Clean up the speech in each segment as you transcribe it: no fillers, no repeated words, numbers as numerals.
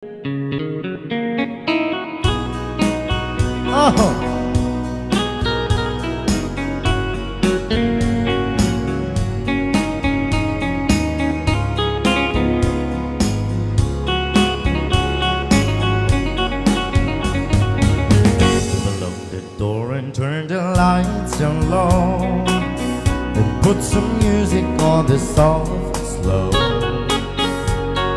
Oh. Lock the door and turn the lights down low, and put some music on the soft and slow.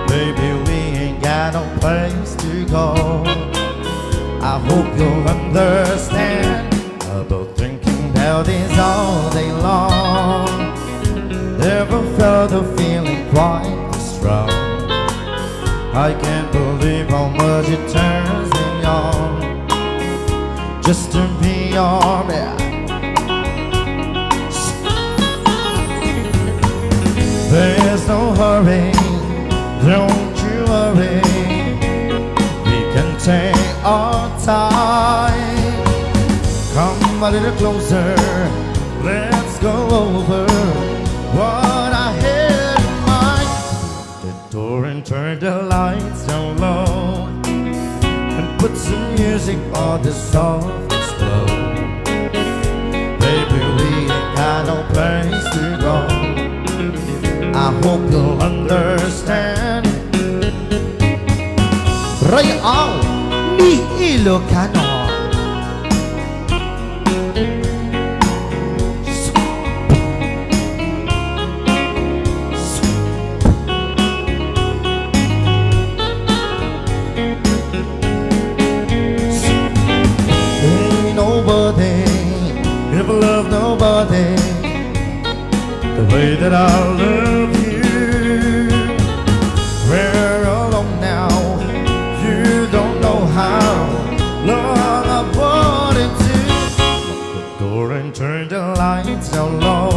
Baby, we ain't got no place to go. I hope you'll understand about thinking about this all day long. Never felt a feeling quite this strong. I can't believe how much it turns me on just to be your man. There's no hurry, don't you worry. We can take our time. Come a little closer, let's go over what I had in mind. The door and turn the lights down low, and put some music on the soft and slow. Baby, we ain't got no place to go. I hope you'll understand. Real ni ILOCANO. Ain't nobody ever loved nobody the way that I love you. We're alone now, you don't know how long I wanted to. Lock the door and turn the lights down low,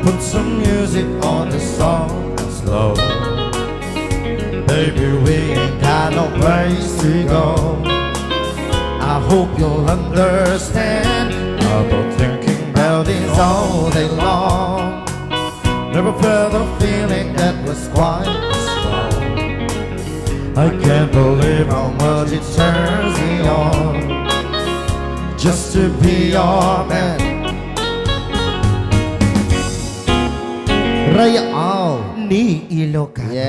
put some music on the soft and slow. Baby, we ain't got no place to go. I hope you'll understand about thinking about this all day long. Never felt a feeling that was quite strong. I can't believe how much it turns me on just to be your man. Real ni ILOCANO.